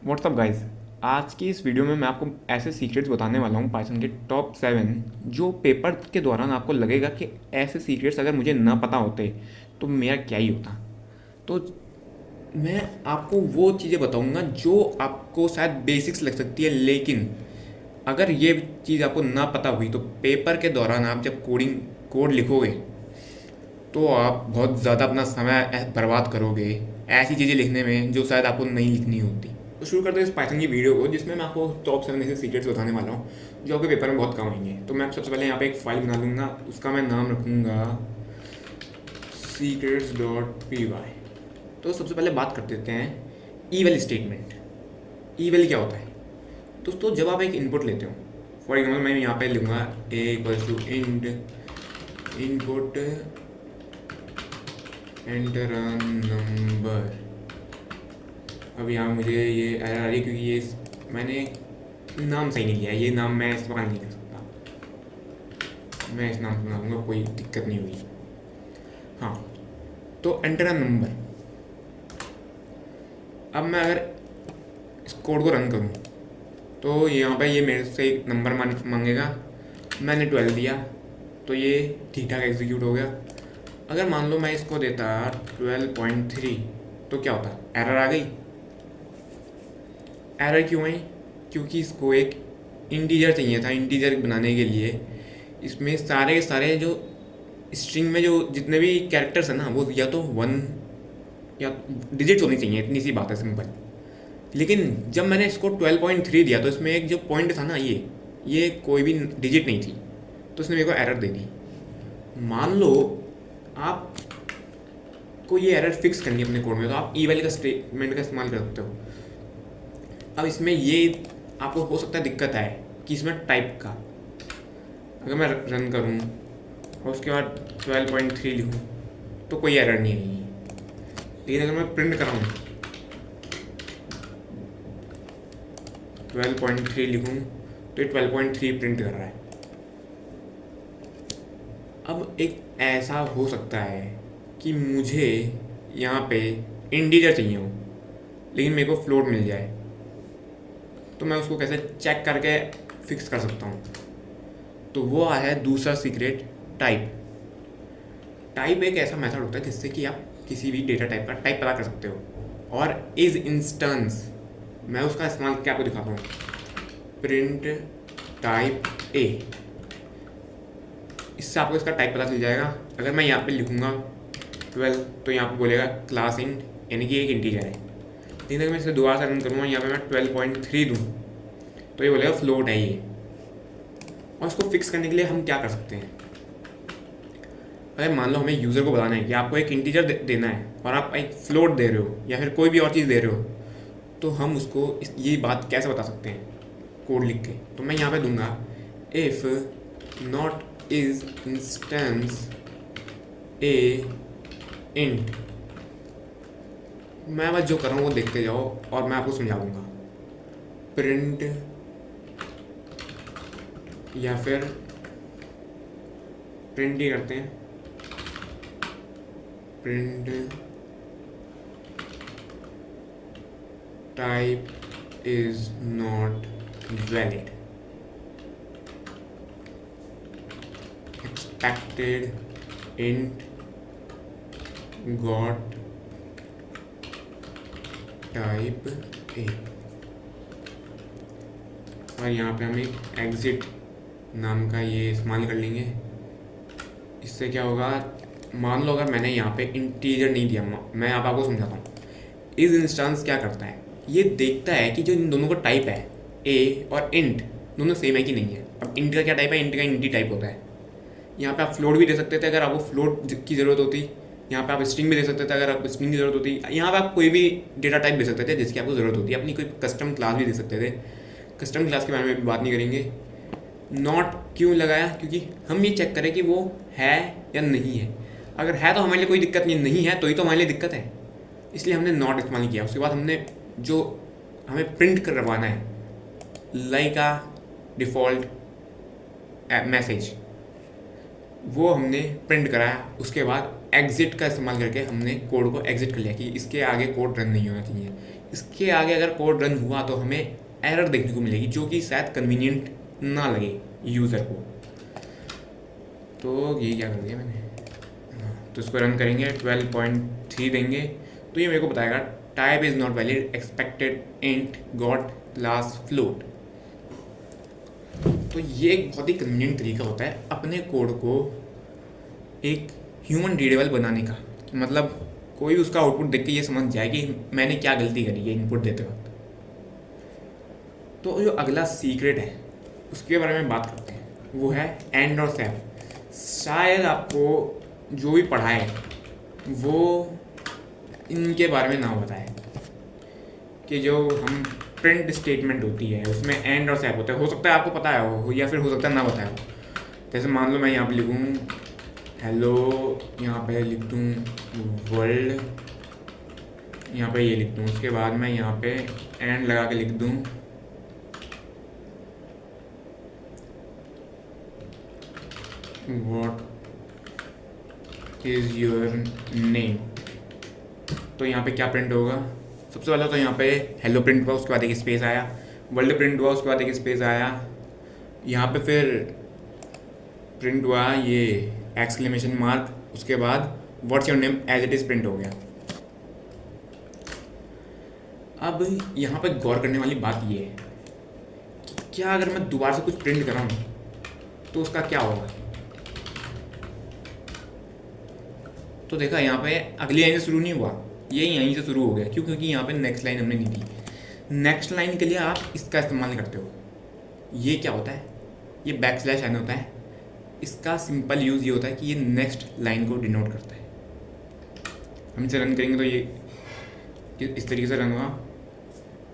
WhatsApp guys. आज की इस वीडियो में मैं आपको ऐसे सीक्रेट्स बताने वाला हूँ पाइथन के टॉप 7 जो पेपर के दौरान आपको लगेगा कि ऐसे सीक्रेट्स अगर मुझे ना पता होते तो मेरा क्या ही होता। तो मैं आपको वो चीज़ें बताऊंगा जो आपको शायद बेसिक्स लग सकती है, लेकिन अगर ये चीज़ आपको ना पता हुई तो पेपर के दौरान आप जब कोड लिखोगे तो आप बहुत ज़्यादा अपना समय बर्बाद करोगे ऐसी चीज़ें लिखने में जो शायद आपको नहीं लिखनी होती। तो शुरू करते हैं इस पाइथन की वीडियो को, जिसमें मैं आपको टॉप 7 ऐसे सीक्रेट्स बताने वाला हूँ जो आपके पेपर में बहुत काम आएंगे। तो मैं सबसे पहले यहाँ पे एक फाइल बना लूँगा, उसका मैं नाम रखूँगा secrets.py। तो सबसे पहले बात कर देते हैं ईवेल स्टेटमेंट। ईवेल क्या होता है दोस्तों? जब आप एक इनपुट लेते हो, फॉर एग्जाम्पल मैं यहाँ पे लूँगा a equals to int input enter number. अब यहाँ मुझे ये एरर आ रही है क्योंकि ये मैंने नाम सही नहीं लिया है। ये नाम मैं इस्तेमाल नहीं कर सकता, मैं इस नाम से बना दूँगा, कोई दिक्कत नहीं हुई। हाँ, तो एंटर अ नंबर। अब मैं अगर इस कोड को रन करूँ तो यहाँ पे ये मेरे से एक नंबर मांगेगा। मैंने 12 दिया तो ये ठीक ठाक एग्जीक्यूट हो गया। अगर मान लो मैं इसको देता 12.3 तो क्या होता? एरर आ गई। एरर क्यों आई? क्योंकि इसको एक इंटीजर चाहिए था। इंटीजर बनाने के लिए इसमें सारे के सारे जो स्ट्रिंग में जो जितने भी कैरेक्टर्स हैं ना, वो या तो 1 या डिजिट होनी चाहिए, इतनी सी बात है, सिंपल। लेकिन जब मैंने इसको 12.3 दिया तो इसमें एक जो पॉइंट था ना, ये कोई भी डिजिट नहीं थी, तो इसने मेरे को एरर दे दी। मान लो आप को ये एरर फिक्स करनी है अपने कोड में, तो आप ईवेल का स्टेटमेंट का इस्तेमाल कर सकते हो। अब इसमें ये आपको हो सकता है दिक्कत आए कि इसमें टाइप का, अगर मैं रन करूँ और उसके बाद 12.3 लिखूँ तो कोई एरर नहीं आएगी। लेकिन अगर मैं प्रिंट कराऊँ 12.3 लिखूँ तो ये 12.3 प्रिंट कर रहा है। अब एक ऐसा हो सकता है कि मुझे यहाँ पे इंटीजर चाहिए हो लेकिन मेरे को फ्लोट मिल जाए, तो मैं उसको कैसे चेक करके फिक्स कर सकता हूँ? तो वो है दूसरा सीक्रेट, टाइप। टाइप एक ऐसा मेथड होता है जिससे कि आप किसी भी डेटा टाइप का टाइप पता कर सकते हो। और इज इंस्टेंस मैं उसका इस्तेमाल करके आपको दिखाता हूँ। प्रिंट टाइप ए, इससे आपको इसका टाइप पता चल जाएगा। अगर मैं यहाँ पे लिखूँगा 12 तो यहाँ पे बोलेगा क्लास इंट, यानी कि एक इंटीजर है। लेकिन अगर मैं इसे दोबारा से रन करूँगा, यहाँ पे मैं 12.3 दूँ तो ये बोलेगा फ्लोट है ये। और इसको फिक्स करने के लिए हम क्या कर सकते हैं? अगर मान लो हमें यूज़र को बताना है कि आपको एक इंटीजर देना है और आप एक फ्लोट दे रहे हो या फिर कोई भी और चीज़ दे रहे हो, तो हम उसको ये बात कैसे बता सकते हैं कोड लिख के? तो मैं यहाँ पे दूंगा if not is instance A int. मैं बस जो कर रहा हूँ वो देखते जाओ और मैं आपको समझा दूंगा। प्रिंट या फिर प्रिंट ही करते हैं, print type is not valid, expected int got type A. और यहाँ पे हम एक एग्जिट नाम का ये इस्तेमाल कर लेंगे। इससे क्या होगा, मान लो अगर मैंने यहाँ पे इंटीजर नहीं दिया, मैं आप आपको समझाता हूँ। इस इंस्टेंस क्या करता है, ये देखता है कि जो इन दोनों का टाइप है ए और इंट दोनों सेम है कि नहीं है। अब इंट का क्या टाइप है? इंट का इंटी टाइप होता है। यहाँ पे आप फ्लोट भी दे सकते थे अगर आपको फ्लोट की ज़रूरत होती। यहाँ पे आप स्ट्रिंग भी दे सकते थे अगर आपको स्ट्रिंग की ज़रूरत होती। यहाँ पे आप कोई भी डेटा टाइप दे सकते थे जिसकी आपको ज़रूरत होती है। अपनी कोई कस्टम क्लास भी दे सकते थे। कस्टम क्लास के बारे में भी बात नहीं करेंगे। नॉट क्यों लगाया? क्योंकि हम ये चेक करें कि वो है या नहीं है। अगर है तो हमारे लिए कोई दिक्कत नहीं है तो ही तो हमारे लिए दिक्कत है, इसलिए हमने नॉट इस्तेमाल किया। उसके बाद हमने जो हमें प्रिंट करवाना है, लाइक आ डिफ़ॉल्ट मैसेज, वो हमने प्रिंट कराया। उसके बाद एग्जिट का इस्तेमाल करके हमने कोड को एग्जिट कर लिया कि इसके आगे कोड रन नहीं होना चाहिए। इसके आगे अगर कोड रन हुआ तो हमें एरर देखने को मिलेगी, जो कि शायद कन्वीनियंट ना लगे यूज़र को। तो ये क्या कर दिया मैंने, तो इसको रन करेंगे, 12.3 देंगे तो ये मेरे को बताएगा type is not valid, expected int got last float. तो ये एक बहुत ही कन्वीनियंट तरीका होता है अपने कोड को एक ह्यूमन रीडेबल बनाने का। मतलब कोई भी उसका आउटपुट देख के ये समझ जाए कि मैंने क्या गलती करी है इनपुट देते वक्त। तो जो अगला सीक्रेट है उसके बारे में बात करते हैं, वो है एंड और सैप। शायद आपको जो भी पढ़ा है वो इनके बारे में ना बताए कि जो हम प्रिंट स्टेटमेंट होती है उसमें एंड और सैप होता है। हो सकता है आपको पता है हो, या फिर हो सकता है ना बताया हो। जैसे मान लो मैं यहाँ पे लिखूँ हेलो, यहाँ पे लिख दूँ वर्ल्ड, यहाँ पे ये लिख दूँ, उसके बाद मैं यहाँ पे एंड लगा के लिख दूँ व्हाट इज़ योर नेम। तो यहाँ पे क्या प्रिंट होगा, सबसे पहले तो यहाँ पे हेलो प्रिंट हुआ, उसके बाद एक स्पेस आया, वर्ल्ड प्रिंट हुआ, उसके बाद एक स्पेस आया, यहाँ पे फिर प्रिंट हुआ ये एक्सक्लेमेशन मार्क, उसके बाद what's your name as it is print हो गया। अब यहाँ पे गौर करने वाली बात ये है कि क्या अगर मैं दोबारा से कुछ प्रिंट कराऊँ तो उसका क्या होगा। तो देखा यहाँ पे अगली लाइन से शुरू नहीं हुआ, ये यहीं से शुरू हो गया। क्यों? क्योंकि यहाँ पे नेक्स्ट लाइन हमने नहीं दी। नेक्स्ट लाइन के लिए आप इसका इस्तेमाल करते हो। ये क्या होता है, ये बैक स्लैश एन होता है। इसका सिंपल यूज़ ये होता है कि ये नेक्स्ट लाइन को डिनोट करता है। हम इसे रन करेंगे तो ये इस तरीके से रन हुआ।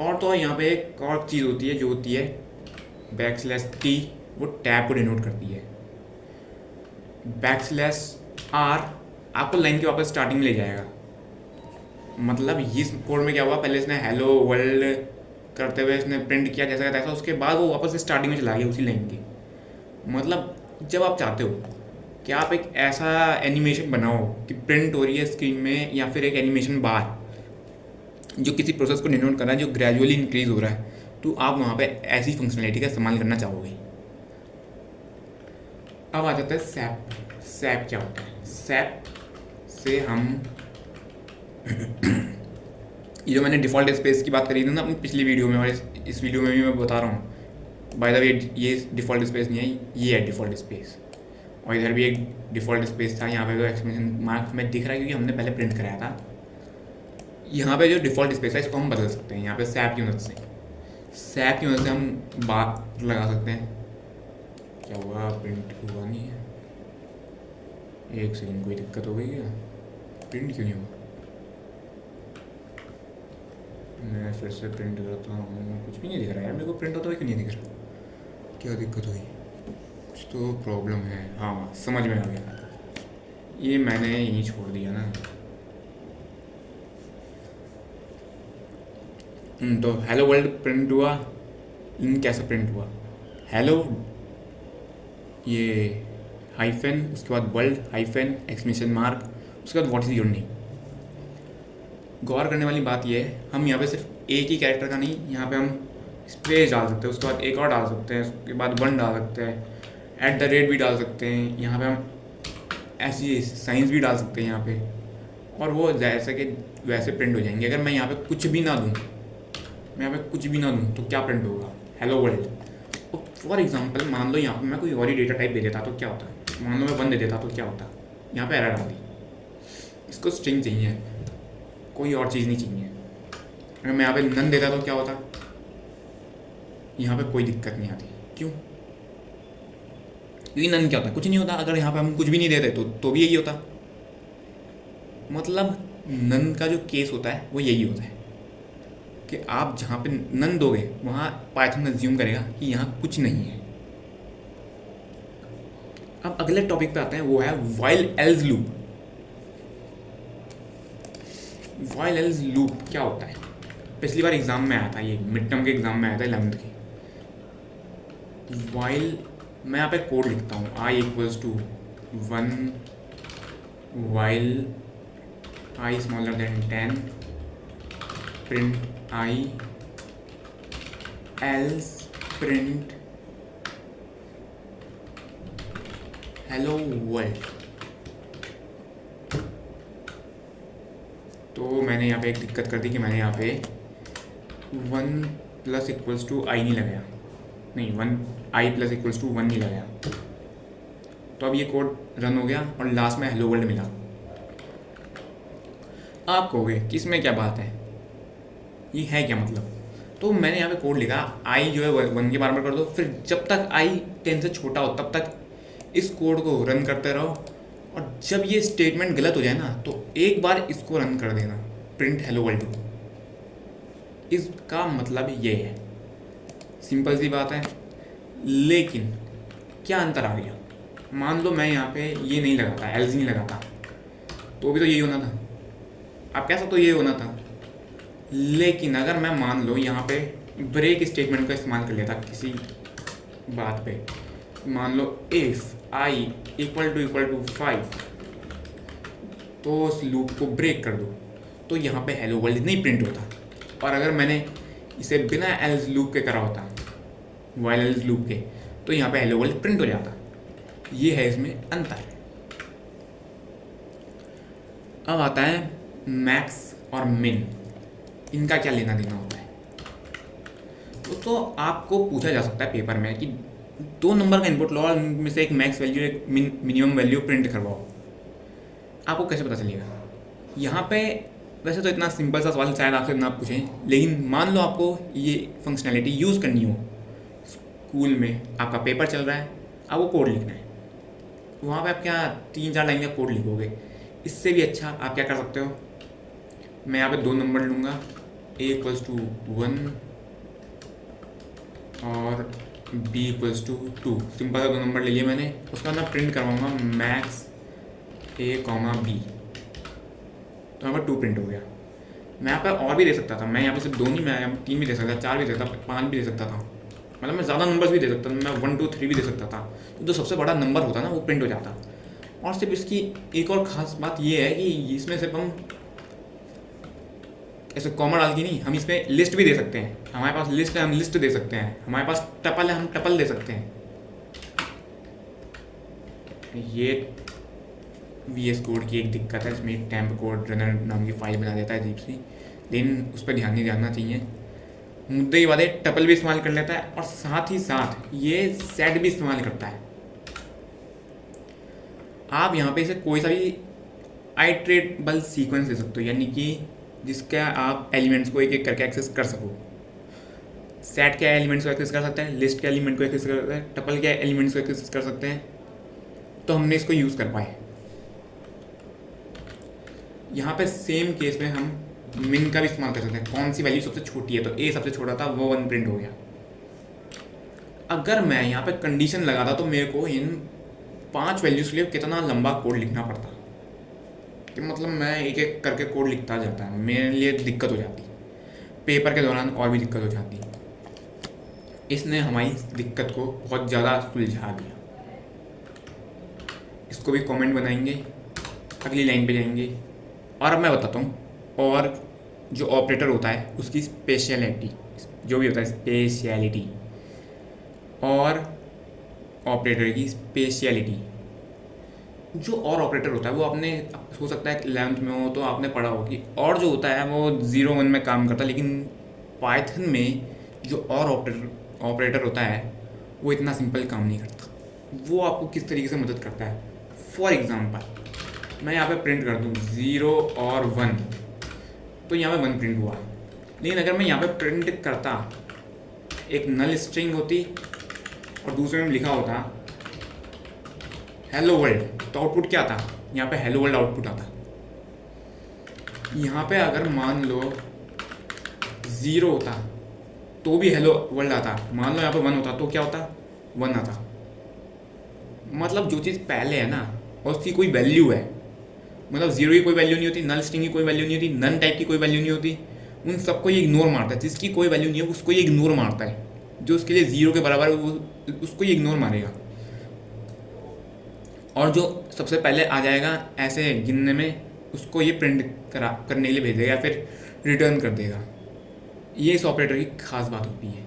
और तो यहाँ पे एक और चीज़ होती है जो होती है बैक स्लैश टी, वो टैब को डिनोट करती है। बैक स्लैश आर आपको लाइन के वापस स्टार्टिंग में ले जाएगा। मतलब इस कोड में क्या हुआ, पहले इसने हेलो वर्ल्ड करते हुए इसने प्रिंट किया जैसा तैसा, उसके बाद वो वापस स्टार्टिंग में चला गया उसी लाइन के। मतलब जब आप चाहते हो कि आप एक ऐसा एनिमेशन बनाओ कि प्रिंट हो रही है स्क्रीन में, या फिर एक एनिमेशन बार जो किसी प्रोसेस को डिनोट कर रहा है जो ग्रेजुअली इंक्रीज हो रहा है, तो आप वहाँ पे ऐसी फंक्शनलिटी का इस्तेमाल करना चाहोगे। अब आ जाता है सैप। सैप क्या होता है? सैप से हम ये जो मैंने डिफ़ॉल्ट स्पेस की बात करी थी ना अपनी पिछली वीडियो में, और इस वीडियो में भी मैं बता रहा हूँ। बाय द वे ये डिफ़ॉल्ट स्पेस नहीं है, ये है डिफ़ॉल्ट स्पेस। और इधर भी एक डिफ़ॉल्ट स्पेस था, यहाँ पे जो एक्सक्लेमेशन मार्क हमें दिख रहा है क्योंकि हमने पहले प्रिंट कराया था। यहाँ पे जो डिफ़ॉल्ट स्पेस है इसको हम बदल सकते हैं यहाँ पे सैप की मदद से। सैप की मदद से हम बात लगा सकते हैं। क्या हुआ, प्रिंट हुआ नहीं है, एक सेकंड, कोई दिक्कत हो गई क्या? प्रिंट क्यों नहीं हुआ? मैं फिर से प्रिंट करता हूँ, कुछ भी नहीं दिख रहा यार मेरे को। प्रिंट होता हुआ क्यों नहीं दिख रहा? क्या दिक्कत हुई? कुछ तो प्रॉब्लम है। हाँ समझ में आ गया, ये मैंने यहीं छोड़ दिया ना। तो हेलो वर्ल्ड प्रिंट हुआ, कैसे प्रिंट हुआ? हेलो ये हाइफन, उसके बाद वर्ल्ड हाइफन एक्सक्लेमेशन मार्क, उसके बाद व्हाट इज़ योर नेम। गौर करने वाली बात यह है, हम यहाँ पे सिर्फ एक ही कैरेक्टर का नहीं, यहाँ पे हम स्पेस डाल सकते हैं, उसके बाद एक और डाल सकते हैं, उसके बाद वन डाल सकते हैं, @ भी डाल सकते हैं, यहाँ पे हम ऐसी साइंस भी डाल सकते हैं यहाँ पे, और वो जैसे कि वैसे प्रिंट हो जाएंगे। अगर मैं यहाँ पे कुछ भी ना दूँ, मैं यहाँ पे कुछ भी ना दूँ तो क्या प्रिंट होगा? Hello world. फॉर एग्जाम्पल मान लो यहाँ पे मैं कोई और ही डेटा टाइप दे देता तो क्या होता? मान लो मैं 1 दे देता तो क्या होता? यहाँ पे एरर आती। इसको स्ट्रिंग चाहिए, कोई और चीज़ नहीं चाहिए। अगर मैं यहाँ पे नन देता तो क्या होता? यहाँ पे कोई दिक्कत नहीं आती। क्यों? क्योंकि नन क्या होता है? कुछ नहीं होता। अगर यहाँ पे हम कुछ भी नहीं देते तो भी यही होता। मतलब नन का जो केस होता है वो यही होता है कि आप जहाँ पे नन दोगे वहाँ पाइथन अज्यूम करेगा कि यहाँ कुछ नहीं है। अब अगले टॉपिक पे आते हैं, वो है while else loop. While else loop क्या होता है? पिछली बार एग्जाम में आया था, ये मिड टर्म के एग्जाम में आया था 11th के। व्हाइल, मैं यहाँ पे कोड लिखता हूँ i = 1 while i <10 print I else print hello world. तो मैंने यहाँ पे एक दिक्कत कर दी कि मैंने यहाँ पे 1 प्लस इक्वल्स टू आई नहीं लगाया, नहीं 1 आई प्लस इक्वल्स टू 1 नहीं लगाया। तो अब ये कोड रन हो गया और लास्ट में हेलो वर्ल्ड मिला। आप कहोगे कि इसमें क्या बात है, ये है क्या मतलब? तो मैंने यहाँ पे कोड लिखा, आई जो है 1 के बराबर कर दो, फिर जब तक आई 10 से छोटा हो तब तक इस कोड को रन करते रहो, और जब ये स्टेटमेंट गलत हो जाए ना तो एक बार इसको रन कर देना, प्रिंट हेलो वर्ल्ड। इसका मतलब ये है, सिंपल सी बात है। लेकिन क्या अंतर आ गया? मान लो मैं यहाँ पे ये नहीं लगाता, एल्स नहीं लगाता, तो भी तो यही होना था। आप कह सकते हो ये होना था। लेकिन अगर मैं मान लो यहाँ पे ब्रेक स्टेटमेंट का इस्तेमाल कर लेता किसी बात पे, मान लो इफ आई इक्वल टू 5, तो उस लूप को ब्रेक कर दो, तो यहाँ पे हेलो वर्ल्ड नहीं प्रिंट होता। और अगर मैंने इसे बिना एल्स लूप के करा होता, वाइल एल्स लूप के, तो यहाँ पे हेलो वर्ल्ड प्रिंट हो जाता। ये है इसमें अंतर। अब आता है मैक्स और मिन, इनका क्या लेना देना होता है? तो आपको पूछा जा सकता है पेपर में कि 2 नंबर का इनपुट लो और उनमें से एक मैक्स वैल्यू एक मिनिमम वैल्यू प्रिंट करवाओ। आपको कैसे पता चलेगा? यहाँ पे वैसे तो इतना सिंपल सा सवाल शायद आपसे ना पूछें, लेकिन मान लो आपको ये फंक्शनैलिटी यूज़ करनी हो, स्कूल में आपका पेपर चल रहा है, आपको कोड लिखना है, वहाँ पे आप क्या 3-4 लाइन का कोड लिखोगे? इससे भी अच्छा आप क्या कर सकते हो, मैं यहाँ पे 2 नंबर लूँगा, a इक्वल्स टू 1 और b इक्वल्स टू 2, सिंपल सा 2 नंबर ले लिए मैंने। उसका मैं प्रिंट करवाऊँगा मैक्स a कॉमा b, तो यहाँ पर 2 प्रिंट हो गया। मैं यहाँ पर और भी दे सकता था, मैं यहाँ पे सिर्फ 2 नहीं, मैं यहाँ 3 भी दे सकता, 4 भी दे सकता, 5 भी दे सकता था, मतलब मैं ज़्यादा नंबर्स भी दे सकता था, मैं 1 2 3 भी दे सकता था। तो जो सबसे बड़ा नंबर होता ना वो प्रिंट हो जाता। और सिर्फ इसकी एक और ख़ास बात ये है कि इसमें सिर्फ हम ऐसे कॉमा डाल के नहीं, हम इसमें लिस्ट भी दे सकते हैं। हमारे पास लिस्ट है, हम लिस्ट दे सकते हैं, हमारे पास टपल है, हम टपल दे सकते हैं। ये VS कोड की एक दिक्कत है, इसमें टेम्प कोड रनर नाम की फाइल बना देता है अजीब सी, लेकिन उस पर ध्यान नहीं देना चाहिए। मुद्दे की बात है, टपल भी इस्तेमाल कर लेता है और साथ ही साथ ये सेट भी इस्तेमाल करता है। आप यहाँ पे इसे कोई सा भी आइट्रेटेबल सीक्वेंस दे सकते हो, यानी कि जिसका आप एलिमेंट्स को एक एक करके एक्सेस कर सको। सेट के एलिमेंट्स को एक्सेस कर सकते हैं, लिस्ट के एलिमेंट को एक्सेस कर सकते हैं, टपल के एलिमेंट्स को एक्सेस कर सकते हैं। तो हमने इसको यूज़ कर पाए। यहाँ पे सेम केस में हम मिन का भी इस्तेमाल कर सकते हैं। कौन सी वैल्यू सबसे छोटी है, तो a सबसे छोटा था, वो 1 प्रिंट हो गया। अगर मैं यहाँ पे कंडीशन लगाता तो मेरे को इन 5 वैल्यूज़ के लिए कितना लंबा कोड लिखना पड़ता, कि मतलब मैं एक एक करके कोड लिखता जाता है, मेरे लिए दिक्कत हो जाती, पेपर के दौरान और भी दिक्कत हो जाती। इसने हमारी दिक्कत को बहुत ज़्यादा सुलझा दिया। इसको भी कमेंट बनाएंगे, अगली लाइन पे जाएंगे। और अब मैं बताता हूँ, और जो ऑपरेटर होता है उसकी स्पेशलिटी, जो भी होता है स्पेशलिटी, और ऑपरेटर की स्पेशलिटी। जो और ऑपरेटर होता है वो आपने, हो सकता है 11th में हो तो आपने पढ़ा हो कि और जो होता है वो 0 1 में काम करता है, लेकिन पाइथन में जो और ऑपरेटर होता है वो इतना सिंपल काम नहीं करता। वो आपको किस तरीके से मदद करता है, फॉर एग्ज़ाम्पल मैं यहाँ पे प्रिंट कर दूँ 0 और 1, तो यहाँ पे 1 प्रिंट हुआ। लेकिन अगर मैं यहाँ पे प्रिंट करता एक नल स्ट्रिंग होती और दूसरे में लिखा होता हेलो वर्ल्ड, तो आउटपुट क्या था? यहाँ पे हेलो वर्ल्ड आउटपुट आता। यहाँ पे अगर मान लो 0 होता तो भी हेलो वर्ल्ड आता, मान लो यहाँ पे 1 होता तो क्या होता? 1 आता। मतलब जो चीज़ पहले है ना और उसकी कोई वैल्यू है, मतलब 0 की कोई वैल्यू नहीं होती, नल स्ट्रिंग की कोई वैल्यू नहीं होती, नन टाइप की कोई वैल्यू नहीं होती, उन सबको ये इग्नोर मारता है। जिसकी कोई वैल्यू नहीं है उसको ये इग्नोर मारता है, जो उसके लिए 0 के बराबर है वो उसको ये इग्नोर मारेगा। और जो सबसे पहले आ जाएगा ऐसे गिनने में, उसको ये प्रिंट करने के लिए भेजेगा या फिर रिटर्न कर देगा। ये इस ऑपरेटर की खास बात होती है।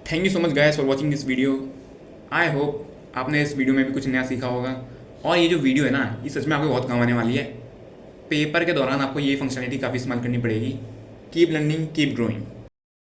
Thank you so much guys for watching this video. I hope आपने इस वीडियो में भी कुछ नया सीखा होगा, और ये जो वीडियो है ना, ये सच में आपको बहुत काम आने वाली है। पेपर के दौरान आपको ये फंक्शनलिटी काफ़ी इस्तेमाल करनी पड़ेगी। Keep learning keep growing.